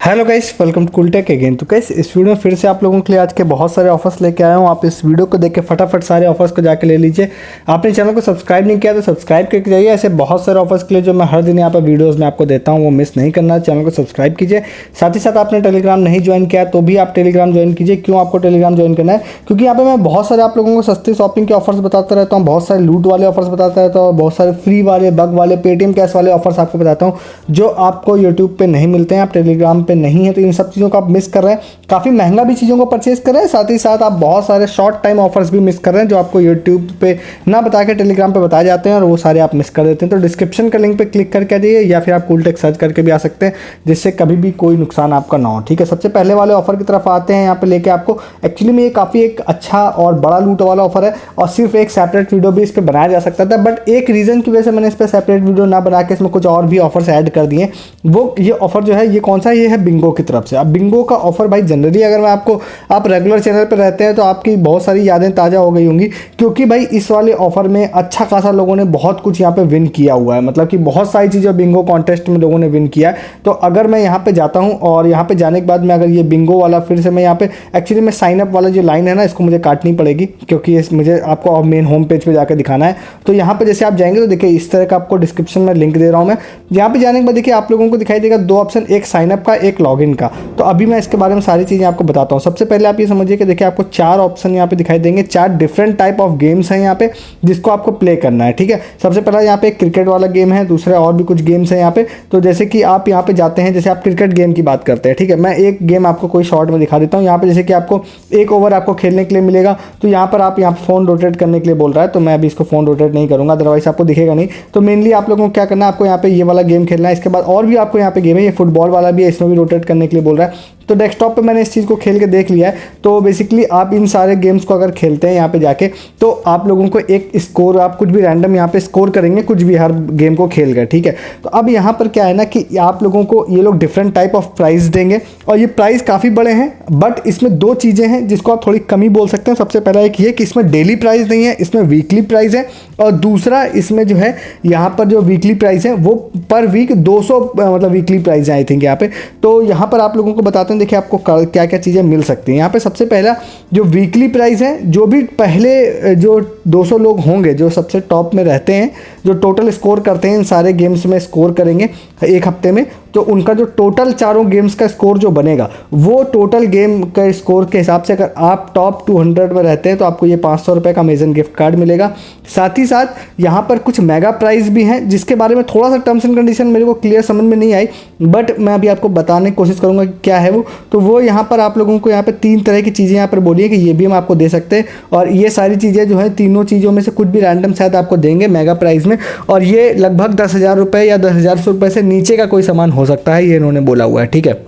Hello guys, welcome to Cooltech again. तो guys इस video में फिर से आप लोगों के लिए आज के बहुत सारे ऑफर्स लेके आया हूँ। आप इस वीडियो को देख के फटाफट सारे ऑफर्स को जाके ले लीजिए। आपने चैनल को सब्सक्राइब नहीं किया तो सब्सक्राइब करके जाइए। ऐसे बहुत सारे ऑफर्स के लिए जो मैं हर दिन यहाँ पर वीडियोस में आपको देता हूँ वो मिस नहीं करना। चैनल को सब्सक्राइब कीजिए। साथ ही साथ आपने टेलीग्राम नहीं ज्वाइन किया तो भी आप टेलीग्राम ज्वाइन कीजिए। क्यों आपको टेलीग्राम ज्वाइन करना है? क्योंकि यहाँ पे मैं बहुत सारे आप लोगों को सस्ती शॉपिंग के ऑफर्स बताता रहता हूँ, बहुत सारे लूट वाले ऑफर्स बताता रहता हूँ, बहुत सारे फ्री वाले, बग वाले, पेटीएम कैश वाले ऑफर्स आपको बताता हूँ जो आपको यूट्यूब पे नहीं मिलते हैं। आप टेलीग्राम पे नहीं है तो इन सब चीज़ों को आप मिस कर रहे हैं। काफ़ी महंगा भी चीज़ों को परचेज कर रहे हैं, साथ ही साथ आप बहुत सारे शॉर्ट टाइम ऑफर्स भी मिस कर रहे हैं जो आपको यूट्यूब पे ना बता के टेलीग्राम पे बताए जाते हैं और वो सारे आप मिस कर देते हैं। तो डिस्क्रिप्शन का लिंक पे क्लिक करके आ जाइए या फिर आप कूलटेक सर्च करके भी आ सकते हैं, जिससे कभी भी कोई नुकसान आपका ना हो। ठीक है, सबसे पहले वाले ऑफर की तरफ आते हैं। यहाँ पे लेके आपको एक्चुअली में ये काफ़ी एक अच्छा और बड़ा लूट वाला ऑफर है और सिर्फ एक सेपरेट वीडियो भी इस पर बनाया जा सकता था, बट एक रीज़न की वजह से मैंने इस पर सेपरेट वीडियो ना बना के इसमें कुछ और भी ऑफर्स ऐड कर दिए। वो ये ऑफर जो है ये कौन सा, ये है बिंगो की तरफ से। अब बिंगो का ऑफर भाई जनरली अगर मैं आपको, आप रेगुलर चैनल पर रहते हैं तो आपकी बहुत सारी यादें ताज़ा हो गई होंगी, क्योंकि भाई इस वाले ऑफर में अच्छा खासा लोगों ने बहुत कुछ यहाँ पे विन किया हुआ है। मतलब कि बहुत सारी चीज़ें बिंगो कॉन्टेस्ट में लोगों ने विन किया है। तो अगर मैं यहाँ पे जाता हूँ और यहाँ पे जाने के बाद मैं अगर ये बिंगो वाला फिर से मैं यहाँ पे एक्चुअली मैं साइन अप वाला जो लाइन है ना इसको मुझे काटनी पड़ेगी, क्योंकि मुझे आपको मेन होम पेज पे जाकर दिखाना है। तो यहाँ पे जैसे आप जाएंगे तो देखिए इस तरह का आपको डिस्क्रिप्शन में लिंक दे रहा हूँ मैं। यहाँ पे जाने के बाद देखिए आप लोगों को दिखाई देगा दो ऑप्शन, एक साइन अप का, एक लॉगिन का। तो अभी मैं इसके बारे में सारी चीज़ें आपको बताता हूँ। सबसे पहले आप ये समझिए कि देखिए आपको चार ऑप्शन यहाँ पे दिखाई देंगे, चार डिफरेंट टाइप ऑफ गेम्स हैं यहाँ पे जिसको आपको प्ले करना है। ठीक है, सबसे पहला यहाँ पे एक क्रिकेट वाला गेम है, दूसरा और भी कुछ गेम्स हैं यहाँ पे। तो जैसे कि आप यहाँ पे जाते हैं, जैसे आप क्रिकेट गेम की बात करते हैं, ठीक है, मैं एक गेम आपको कोई शॉर्ट में दिखा देता हूँ। यहाँ पे जैसे कि आपको एक ओवर आपको खेलने के लिए मिलेगा, तो यहाँ पर आप यहाँ फोन रोटेट करने के लिए बोल रहा है, तो मैं अभी इसको फोन रोटेट नहीं करूँगा, अदरवाइज आपको दिखेगा नहीं। तो मेनली आप लोगों को क्या करना है, आपको यहाँ पे ये वाला गेम खेलना है। इसके बाद और भी आपको यहाँ पे गेम है, ये फुटबॉल वाला भी है, इसमें भी रोटेट करने के लिए बोल रहा है। तो डेस्कटॉप पे मैंने इस चीज़ को खेल के देख लिया है। तो बेसिकली आप इन सारे गेम्स को अगर खेलते हैं यहाँ पे जाके, तो आप लोगों को एक स्कोर, आप कुछ भी रैंडम यहाँ पे स्कोर करेंगे कुछ भी हर गेम को खेल कर। ठीक है, तो अब यहाँ पर क्या है ना कि आप लोगों को ये लोग डिफरेंट टाइप ऑफ प्राइस देंगे और ये प्राइस काफ़ी बड़े हैं, बट इसमें दो चीज़ें हैं जिसको आप थोड़ी कमी बोल सकते हैं। सबसे पहला एक ये कि इसमें डेली प्राइस नहीं है, इसमें वीकली प्राइस है, और दूसरा इसमें जो है यहाँ पर जो वीकली प्राइस है वो पर वीक 200 मतलब वीकली प्राइस है आई थिंक यहाँ पे। तो यहाँ पर आप लोगों को बताते हैं, देखिए आपको क्या क्या चीज़ें मिल सकती हैं यहाँ पे। सबसे पहला जो वीकली प्राइस है, जो भी पहले जो 200 लोग होंगे जो सबसे टॉप में रहते हैं, जो टोटल स्कोर करते हैं इन सारे गेम्स में, स्कोर करेंगे एक हफ्ते में, तो उनका जो टोटल चारों गेम्स का स्कोर जो बनेगा वो टोटल गेम का स्कोर के हिसाब से अगर आप टॉप 200 में रहते हैं तो आपको ये 500 रुपये का अमेजन गिफ्ट कार्ड मिलेगा। साथ ही साथ यहाँ पर कुछ मेगा प्राइस भी हैं जिसके बारे में थोड़ा सा टर्म्स एंड कंडीशन मेरे को क्लियर समझ में नहीं आई, बट मैं अभी आपको बताने की कोशिश करूँगा कि क्या है वो। तो वो यहाँ पर आप लोगों को यहाँ पर 3 तरह की चीज़ें यहाँ पर बोली है कि ये भी हम आपको दे सकते हैं, और ये सारी चीज़ें जो है तीनों चीज़ों में से कुछ भी रैंडम शायद आपको देंगे मेगा प्राइस में, और ये लगभग 10,000 रुपये या 10,000 रुपये से नीचे का कोई सामान हो सकता है, ये इन्होंने बोला हुआ है। ठीक है,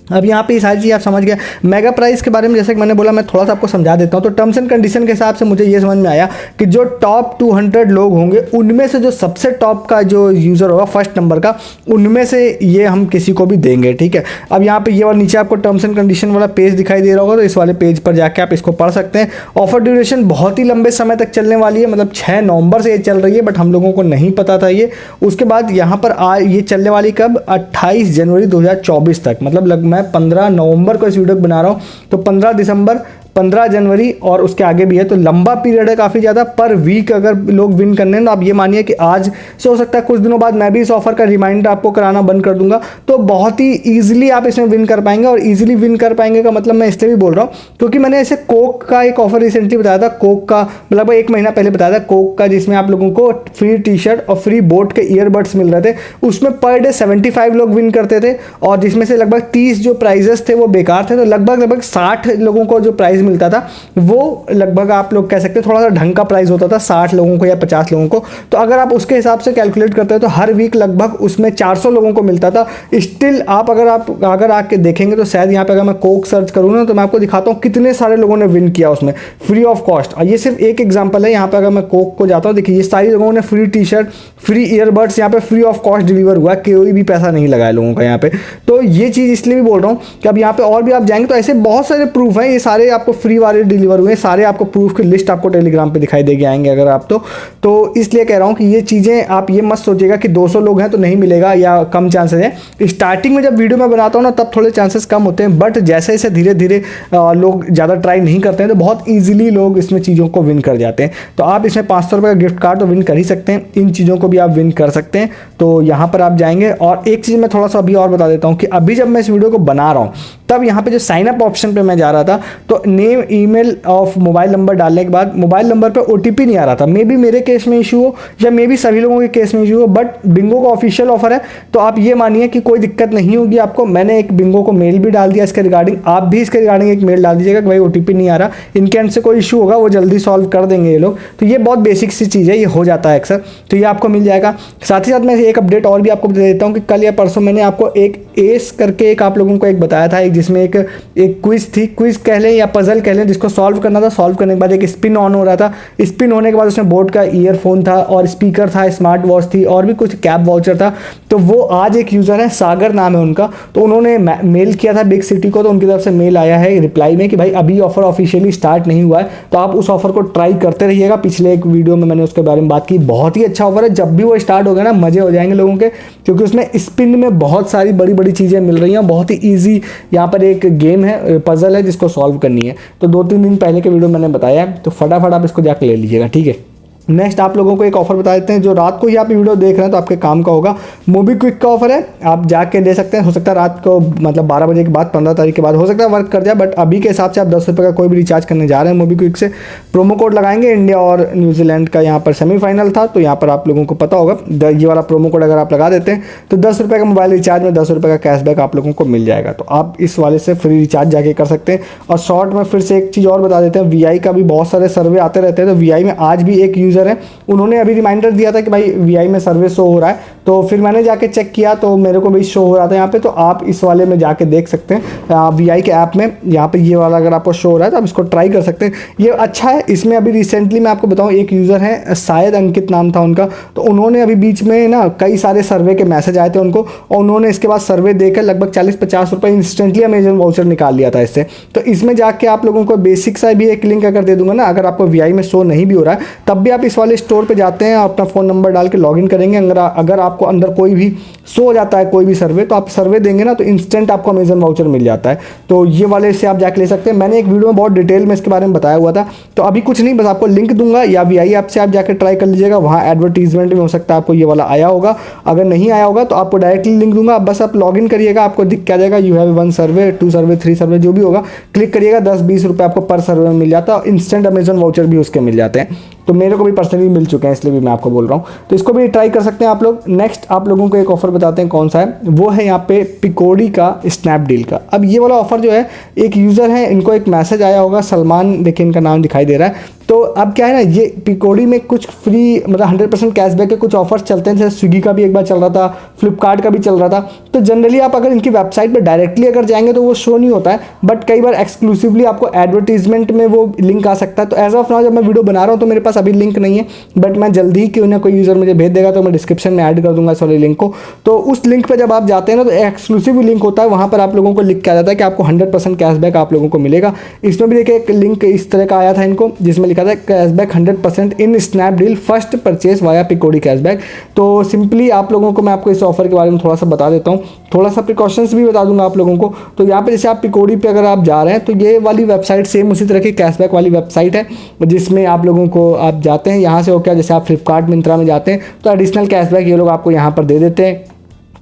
अब यहाँ पे ये सारी चीज़ आप समझ गए। मेगा प्राइस के बारे में जैसे कि मैंने बोला, मैं थोड़ा सा आपको समझा देता हूँ। तो टर्म्स एंड कंडीशन के हिसाब से मुझे ये समझ में आया कि जो टॉप 200 लोग होंगे उनमें से जो सबसे टॉप का जो यूज़र होगा फर्स्ट नंबर का, उनमें से ये हम किसी को भी देंगे। ठीक है, अब यहाँ पे ये वाला नीचे आपको टर्म्स एंड कंडीशन वाला पेज दिखाई दे रहा होगा, तो इस वाले पेज पर जाके आप इसको पढ़ सकते हैं। ऑफर ड्यूरेशन बहुत ही लंबे समय तक चलने वाली है, मतलब 6 नवंबर से ये चल रही है, बट हम लोगों को नहीं पता था ये। उसके बाद यहाँ पर ये चलने वाली कब, 28 जनवरी 2024 तक, मतलब मैं 15 नवंबर को इस वीडियो बना रहा हूँ, तो 15 दिसंबर, 15 जनवरी और उसके आगे भी है। तो लंबा पीरियड है काफ़ी ज़्यादा। पर वीक अगर लोग विन करने हैं तो आप ये मानिए कि आज से हो सकता है कुछ दिनों बाद मैं भी इस ऑफर का रिमाइंडर आपको कराना बंद कर दूंगा, तो बहुत ही ईजिली आप इसमें विन कर पाएंगे। और ईजिली विन कर पाएंगे का मतलब मैं इसलिए भी बोल रहा हूँ क्योंकि मैंने ऐसे कोक का एक ऑफर रिसेंटली बताया था, कोक का मतलब 1 महीना पहले बताया था, कोक का, जिसमें आप लोगों को फ्री टी-शर्ट और फ्री बोट के ईयरबड्स मिल रहे थे। उसमें पर डे 75 लोग विन करते थे, और जिसमें से लगभग 30 जो प्राइजेस थे वो बेकार थे। तो लगभग 60 लोगों को जो प्राइज मिलता था वो लगभग आप लोग कह सकते हैं थोड़ा सा ढंग का प्राइस होता था, 60 लोगों को या 50 लोगों को। तो अगर आप उसके हिसाब से कैलकुलेट करते हो तो हर वीक लगभग उसमें 400 लोगों को मिलता था। स्टिल आप अगर आके देखेंगे तो शायद यहाँ पे अगर मैं कोक सर्च करूँ ना तो मैं आपको दिखाता हूँ कितने सारे लोगों ने विन किया उसमें फ्री ऑफ कॉस्ट। और ये सिर्फ एक एग्जाम्पल है। यहाँ पे अगर मैं कोक को जाता हूँ, देखिए ये सारी लोगों ने फ्री टी-शर्ट, फ्री ईयरबड्स यहाँ पे फ्री ऑफ कॉस्ट डिलीवर हुआ, कोई भी पैसा नहीं लगाया लोगों का यहाँ पे। तो ये चीज़ इसलिए भी बोल रहा हूँ कि अब यहाँ पे और भी आप जाएंगे तो ऐसे बहुत सारे प्रूफ हैं, ये सारे आपको फ्री वाले डिलीवर हुए सारे आपको प्रूफ की लिस्ट आपको टेलीग्राम पे दिखाई देगी आएंगे अगर आप तो इसलिए कह रहा हूँ कि ये चीज़ें आप ये मत सोचिएगा कि 200 लोग हैं तो नहीं मिलेगा या कम चांसेस है। स्टार्टिंग में जब वीडियो मैं बनाता हूँ ना तब थोड़े चांसेस कम होते हैं, बट जैसे जैसे धीरे धीरे लोग ज़्यादा ट्राई नहीं करते हैं तो बहुत ईजिली लोग इसमें चीज़ों को विन कर जाते हैं। तो आप इसमें 500 रुपये का गिफ्ट कार्ड तो विन कर ही सकते हैं, इन चीज़ों को भी आप विन कर सकते हैं। तो यहाँ पर आप जाएंगे और एक चीज़ मैं थोड़ा सा अभी और बता देता हूँ कि अभी जब मैं इस वीडियो को बना रहा हूँ तब यहाँ पे जो साइन अप ऑप्शन पे मैं जा रहा था तो name email of mobile number डालने के बाद मोबाइल नंबर पे ओटीपी नहीं आ रहा था। मे बी मेरे केस में इशू हो या मे बी सभी लोगों के केस में इशू हो, बट बिंगो का ऑफिशियल ऑफर है तो आप ये मानिए कि कोई दिक्कत नहीं होगी आपको। मैंने एक बिंगो को मेल भी डाल दिया इसके रिगार्डिंग, आप भी इसके रिगार्डिंग एक मेल डाल दीजिएगा कि भाई ओटीपी नहीं आ रहा, इनके एंड से कोई इशू होगा वो जल्दी सॉल्व कर देंगे ये लोग। तो ये बहुत बेसिक सी चीज़ है, ये हो जाता है अक्सर, तो ये आपको मिल जाएगा। साथ ही साथ मैं एक अपडेट और भी आपको दे देता हूँ कि कल या परसों मैंने आपको एक एस करके एक आप लोगों को एक बताया था, एक जिसमें एक क्विज थी, क्विज कह लें या पजल कह लें, जिसको सॉल्व करना था। सॉल्व करने के बाद एक स्पिन ऑन हो रहा था, स्पिन होने के बाद उसमें बोट का ईयरफोन था और स्पीकर था, स्मार्ट वॉच थी और भी कुछ कैब वाउचर था। तो वो आज एक यूज़र है, सागर नाम है उनका, तो उन्होंने मेल किया था बिग सिटी को, तो उनकी तरफ से मेल आया है रिप्लाई में कि भाई अभी ऑफर ऑफिशियली स्टार्ट नहीं हुआ है तो आप उस ऑफर को ट्राई करते रहिएगा। पिछले एक वीडियो में मैंने उसके बारे में बात की, बहुत ही अच्छा ऑफर है, जब भी वो स्टार्ट हो गया ना मजे हो जाएंगे लोगों के, क्योंकि उसमें स्पिन में बहुत सारी बड़ी बड़ी चीज़ें मिल रही हैं। बहुत ही ईजी यहाँ पर एक गेम है, पजल है जिसको सॉल्व करनी है, तो 2-3 दिन पहले के वीडियो मैंने बताया है, तो फटाफट आप इसको जाकर ले लीजिएगा, ठीक है। नेक्स्ट आप लोगों को एक ऑफर बता देते हैं, जो रात को ही आप वीडियो देख रहे हैं तो आपके काम का होगा। मोबीक्विक का ऑफर है, आप जाके ले सकते हैं। हो सकता है रात को मतलब 12 बजे के बाद 15 तारीख के बाद हो सकता है वर्क कर जाए, बट अभी के हिसाब से आप 10 रुपये का कोई भी रिचार्ज करने जा रहे हैं मोबीक्विक से, प्रोमो कोड लगाएंगे। इंडिया और न्यूजीलैंड का यहाँ पर सेमीफाइनल था तो यहाँ पर आप लोगों को पता होगा, ये वाला प्रोमो कोड अगर आप लगा देते हैं तो 10 रुपये का मोबाइल रिचार्ज में 10 रुपये का कैशबैक आप लोगों को मिल जाएगा। तो आप इस वाले से फ्री रिचार्ज जाके कर सकते हैं। और शॉर्ट में फिर से एक चीज़ और बता देते हैं, वीआई का भी बहुत सारे सर्वे आते रहते हैं, तो वीआई में आज भी एक यूज़र है, उन्होंने अभी रिमाइंडर दिया था कि भाई वीआई में सर्वे शो हो रहा है, तो फिर मैंने जाके चेक किया तो मेरे को भी शो हो रहा था यहाँ पे। तो आप इस वाले में जाके देख सकते हैं वीआई के ऐप में, यहाँ पे ये वाला अगर आपको शो हो रहा है तो आप इसको ट्राई कर सकते हैं, ये अच्छा है। इसमें अभी रिसेंटली मैं आपको बताऊँ, एक यूज़र है शायद अंकित नाम था उनका, तो उन्होंने अभी बीच में ना कई सारे सर्वे के मैसेज आए थे उनको, और उन्होंने इसके बाद सर्वे देकर लगभग 40-50 रुपये इंस्टेंटली अमेजन वाउचर निकाल लिया था इससे। तो इसमें जाके आप लोगों को बेसिक सा भी एक लिंक अगर दे दूंगा ना, अगर आपको वीआई में शो नहीं भी हो रहा है तब भी आप इस वाले स्टोर पर जाते हैं, अपना फ़ोन नंबर डाल के लॉगिन करेंगे, अगर आपको अंदर कोई भी शो हो जाता है कोई भी सर्वे, तो आप सर्वे देंगे ना तो इंस्टेंट आपको अमेजन वाउचर मिल जाता है। तो ये वाले से आप जाके ले सकते हैं। मैंने एक वीडियो में बहुत डिटेल में इसके बारे में बताया हुआ था, तो अभी कुछ नहीं, बस आपको लिंक दूंगा या वीआई ऐप से आप जाकर ट्राई कर लीजिएगा, वहाँ एडवर्टीजमेंट में हो सकता है आपको ये वाला आया होगा, अगर नहीं आया होगा तो आपको डायरेक्टली लिंक दूंगा, बस आप लॉगिन करिएगा, आपको दिख के आ जाएगा यू हैव 1 सर्वे 2 सर्वे 3 सर्वे जो भी होगा, क्लिक करिएगा, 10-20 रुपये आपको पर सर्वे में मिल जाता है, इंस्टेंट अमेजन वाउचर भी उसके मिल जाते हैं। तो मेरे को भी पर्सनली मिल चुके हैं, इसलिए भी मैं आपको बोल रहा हूँ, तो इसको भी ट्राई कर सकते हैं आप लोग। नेक्स्ट आप लोगों को एक ऑफर बताते हैं कौन सा है, वो है यहाँ पे पिकोडी का स्नैपडील का। अब ये वाला ऑफर जो है, एक यूज़र है, इनको एक मैसेज आया होगा, सलमान देखिए इनका नाम दिखाई दे रहा है। तो अब क्या है ना, ये पिकोडी में कुछ फ्री मतलब 100% कैशबैक के कुछ ऑफर्स चलते हैं, जैसे स्विगी का भी एक बार चल रहा था, फ्लिपकार्ट का भी चल रहा था। तो जनरली आप अगर इनकी वेबसाइट पर डायरेक्टली अगर जाएंगे तो वो शो नहीं होता है, बट कई बार एक्सक्लूसिवली आपको एडवर्टीजमेंट में वो लिंक आ सकता है। तो एज ऑफ नाउ जब मैं वीडियो बना रहा हूँ तो मेरे पास अभी लिंक नहीं है, बट मैं जल्दी ही क्यों ना कोई यूज़र मुझे भेज देगा तो मैं डिस्क्रिप्शन में ऐड कर दूंगा इस वाले लिंक को। तो उस लिंक पर जब आप जाते हैं ना तो एक्सक्लूसिव लिंक होता है, वहाँ पर आप लोगों को लिख के आ जाता है कि आपको 100% कैशबैक आप लोगों को मिलेगा। इसमें भी देखिए एक लिंक इस तरह का आया था इनको, जिसमें लिखा था cashback 100% in Snapdeal first purchase via Picodi cashback. तो सिंपली आप लोगों को मैं आपको इस ऑफर के बारे में थोड़ा सा बता देता हूँ, थोड़ा सा प्रिकॉशंस भी बता दूंगा आप लोगों को। तो यहाँ पे जैसे आप पिकोडी पे अगर आप जा रहे हैं तो ये वाली वेबसाइट सेम उसी तरह की कैशबैक वाली वेबसाइट है, जिसमें आप लोगों को आप जाते हैं, यहाँ से हो क्या, जैसे आप फ्लिपकार्ट मिंत्रा में जाते हैं तो एडिशनल कैशबैक ये लोग आपको यहाँ पर दे देते हैं,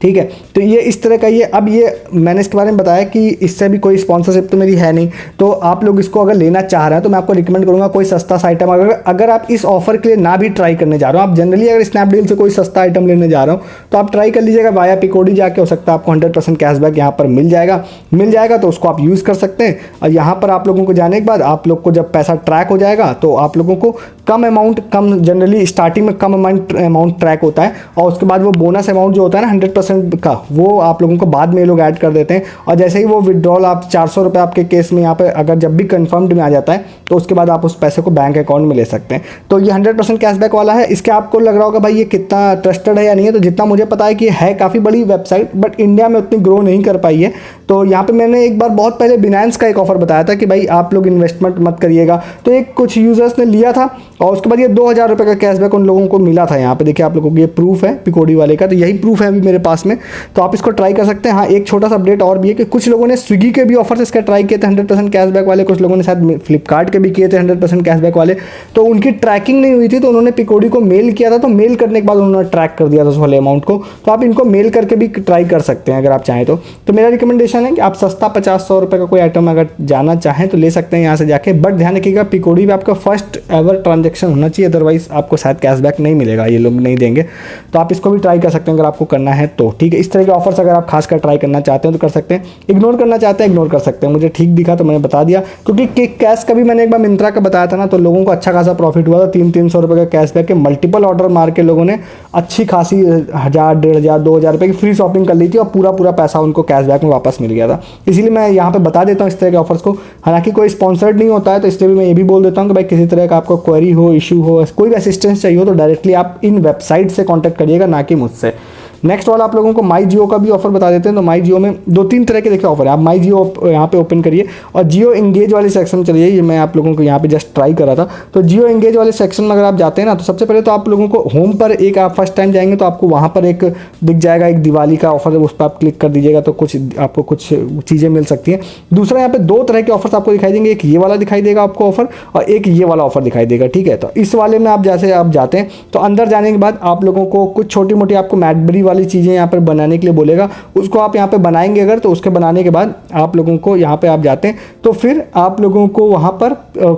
ठीक है। तो ये इस तरह का, ये अब ये मैंने इसके बारे में बताया कि इससे भी कोई स्पॉन्सरशिप तो मेरी है नहीं, तो आप लोग इसको अगर लेना चाह रहे हैं तो मैं आपको रिकमेंड करूंगा कोई सस्ता सा आइटम, अगर आप इस ऑफर के लिए ना भी ट्राई करने जा रहे हो, आप जनरली अगर स्नैपडील से कोई सस्ता आइटम लेने जा रहे हो तो आप ट्राई कर लीजिएगा वाया पिकोडी जाके, हो सकता है आपको 100% कैशबैक यहाँ पर मिल जाएगा तो उसको आप यूज़ कर सकते हैं। और यहाँ पर आप लोगों को जाने के बाद आप लोग को जब पैसा ट्रैक हो जाएगा तो आप लोगों को कम जनरली स्टार्टिंग में कम अमाउंट ट्रैक होता है, और उसके बाद वो बोनस अमाउंट जो होता है ना 100% 100% का वो आप लोगों को बाद में ये लोग ऐड कर देते हैं। और जैसे ही वो विड्रॉल आप 400 रुपये आपके केस में यहाँ पे अगर जब भी कंफर्म्ड में आ जाता है तो उसके बाद आप उस पैसे को बैंक अकाउंट में ले सकते हैं। तो ये 100% कैशबैक वाला है। इसके आपको लग रहा होगा भाई ये कितना ट्रस्टेड है या नहीं है, तो जितना मुझे पता है कि है काफ़ी बड़ी वेबसाइट, बट इंडिया में उतनी ग्रो नहीं कर पाई है। तो यहाँ पे मैंने एक बार बहुत पहले बिनांस का एक ऑफर बताया था कि भाई आप लोग इन्वेस्टमेंट मत करिएगा, तो एक कुछ यूजर्स ने लिया था और उसके बाद ये 2000 रुपये का कैशबैक उन लोगों को मिला था। यहाँ पे देखिए आप लोगों को ये प्रूफ है पिकोडी वाले का, तो यही प्रूफ है अभी मेरे पास में, तो आप इसको ट्राई कर सकते हैं। हाँ, एक छोटा सा अपडेट और भी है कि कुछ लोगों ने स्विगी के भी ऑफर इसका ट्राई किए थे 100% कैशबैक वाले, कुछ लोगों ने शायद फ्लिपकार्ट के भी किए थे 100% कैशबैक वाले, तो उनकी ट्रैकिंग नहीं हुई थी, तो उन्होंने पिकोडी को मेल किया था, तो मेल करने के बाद उन्होंने ट्रैक कर दिया था उस वाले अमाउंट को। तो आप इनको मेल करके भी ट्राई कर सकते हैं अगर आप चाहें तो मेरा रिकमेंडेशन है कि आप सस्ता 50-100 रुपये का कोई आइटम अगर जाना चाहें तो ले सकते हैं यहाँ से जाके, बट ध्यान रखिएगा पिकोडी में आपका फर्स्ट एवर ट्रांजेक्शन होना चाहिए, अदरवाइज आपको शायद कैशबैक नहीं मिलेगा, ये लोग नहीं देंगे। तो आप इसको भी ट्राई कर सकते हैं अगर आपको करना है तो, ठीक है। इस तरह के ऑफर्स अगर आप खासकर ट्राई करना चाहते हैं तो कर सकते हैं, इग्नोर करना चाहते हैं इग्नोर कर सकते हैं। मुझे ठीक दिखा तो मैंने बता दिया, क्योंकि कैश का भी मैंने एक बार मिंत्रा का बताया था ना, तो लोगों को अच्छा खासा प्रॉफिट हुआ था। 300-300 रुपये का कैशबैक के मल्टीपल ऑर्डर मार के लोगों ने अच्छी खासी 1000, 1500, 2000 रुपये की फ्री शॉपिंग कर ली थी और पूरा पैसा उनको कैशबैक में वापस मिल गया था। इसीलिए मैं यहाँ पे बता देता हूँ इस तरह के ऑफर्स को। हालांकि कोई स्पॉन्सर्ड नहीं होता है, तो इसलिए भी मैं ये भी बोल देता हूँ कि भाई किसी तरह का आपको क्वेरी हो, इशू हो, कोई भी असिस्टेंस चाहिए हो तो डायरेक्टली आप इन वेबसाइट से कॉन्टैक्ट करिएगा, ना कि मुझसे। नेक्स्ट वाला आप लोगों को माई जियो का भी ऑफर बता देते हैं। तो माई जियो में 2-3 तरह के देखिए ऑफर है। आप माई जियो यहाँ पे ओपन करिए और जियो एंगेज वाले सेक्शन में चलिए। ये मैं आप लोगों को यहाँ पे जस्ट ट्राई करा था। तो जियो एंगेज वाले सेक्शन में अगर आप जाते हैं ना, तो सबसे पहले तो आप लोगों को होम पर एक आप फर्स्ट टाइम जाएंगे तो आपको वहाँ पर एक दिख जाएगा एक दिवाली का ऑफर है, उस पर आप क्लिक कर दीजिएगा तो आपको कुछ चीज़ें मिल सकती हैं। दूसरा यहाँ पे 2 तरह के ऑफर्स आपको दिखाई देंगे, एक ये वाला दिखाई देगा आपको ऑफर और एक ये वाला ऑफर दिखाई देगा, ठीक है। तो इस वाले में आप जैसे आप जाते हैं तो अंदर जाने के बाद आप लोगों को कुछ छोटी मोटी आपको मैडबरी वाली चीज़ें यहाँ पर बनाने के लिए बोलेगा, उसको आप यहाँ पे बनाएंगे अगर, तो उसके बनाने के बाद आप लोगों को यहाँ पे आप जाते हैं तो फिर आप लोगों को वहाँ पर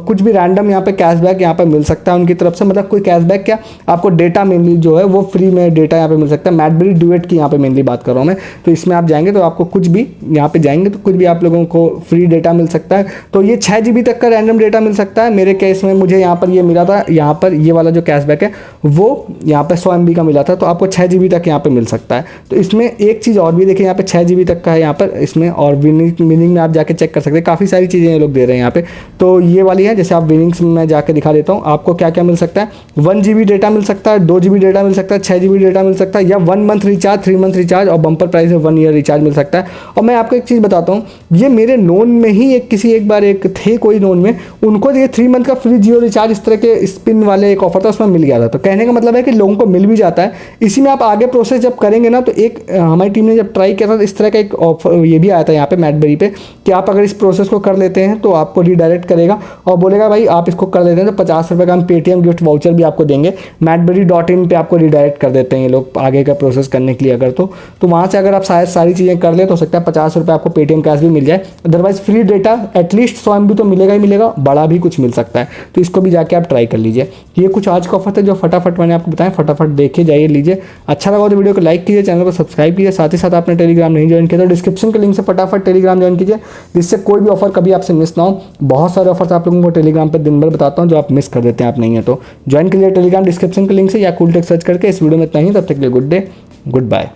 कुछ भी रैंडम यहाँ पे कैशबैक यहाँ पे मिल सकता है उनकी तरफ से। मतलब कोई कैशबैक क्या, आपको डेटा मेनली जो है वो फ्री में डेटा यहाँ पे मिल सकता है। मैडबरी डुएट की यहाँ पे मेनली बात कर रहा हूँ मैं। तो इसमें आप जाएंगे तो आपको कुछ भी यहाँ पे जाएंगे तो कुछ भी आप लोगों को फ्री डेटा मिल सकता है। तो ये 6 GB तक का रैंडम डेटा मिल सकता है। मेरे केस में मुझे यहाँ पर ये मिला था, यहाँ पर ये वाला जो कैशबैक है वो यहाँ पे 100 MB का मिला था, तो आपको 6 GB तक यहाँ पे मिल सकता है। तो इसमें एक चीज़ और भी देखिए, यहाँ पे 6 GB तक का है यहाँ पर इसमें, और विनिंग में आप जाके चेक कर सकते हैं। काफ़ी सारी चीज़ें ये लोग दे रहे हैं यहाँ पे। तो ये वाली है, जैसे आप विनिंग्स में जाके दिखा देता हूँ आपको क्या क्या मिल सकता है। 1 GB डेटा मिल सकता है, 2 GB डेटा मिल सकता है, 6 GB डेटा मिल सकता है, या 1 मंथ रिचार्ज, 3 मंथ रिचार्ज, और बम्पर प्राइस है 1 ईयर रिचार्ज मिल सकता है। और मैं आपको एक चीज़ बताता हूँ, ये मेरे नोन में ही एक बार थे कोई नोन में, उनको ये 3 मंथ का फ्री जियो रिचार्ज इस तरह के स्पिन वाले एक ऑफर था, उसमें मिल गया था। तो कहने का मतलब है कि लोगों को मिल भी जाता है। इसी में आप आगे प्रोसेस जब करेंगे ना, तो एक हमारी टीम ने जब ट्राई किया था तो इस तरह का एक ऑफर ये भी आया था यहाँ पे मैडबरी पे कि आप अगर इस प्रोसेस को कर लेते हैं तो आपको रीडायरेक्ट करेगा और बोलेगा भाई आप इसको कर लेते हैं तो 50 रुपये का हम पेटीएम गिफ्ट वाउचर भी आपको देंगे। madberry.in पे आपको रीडायरेक्ट कर देते हैं ये लोग आगे का प्रोसेस करने के लिए। अगर तो वहाँ से अगर आप शायद सारी चीज़ें कर ले तो हो सकता है 50 रुपये आपको पेटीएम कैश भी मिल जाए। Otherwise free data at least 100 MB तो मिलेगा ही मिलेगा, बड़ा भी कुछ मिल सकता है। तो इसको भी जाके आप ट्राई कर लीजिए। ये कुछ आज का ऑफर था जो फटाफट मैंने आपको बताया, फटाफट देखे जाइए लीजिए। अच्छा लगा तो वीडियो को लाइक कीजिए, चैनल को सब्सक्राइब कीजिए। साथ ही साथ आपने टेलीग्राम नहीं ज्वाइन किया तो डिस्क्रिप्शन के लिंक से फटाफट टेलीग्राम ज्वाइन कीजिए, जिससे कोई भी ऑफर कभी आपसे मिस ना हो। बहुत सारे ऑफर्स आप लोगों को टेलीग्राम पर दिन भर बताता हूँ जो आप मिस कर देते हैं, आप नहीं है तो ज्वाइन कीजिए टेलीग्राम डिस्क्रिप्शन के लिंक से या कूल टेक सर्च करके। इस वीडियो में इतना ही, तब तक के लिए गुड डे, गुड बाय।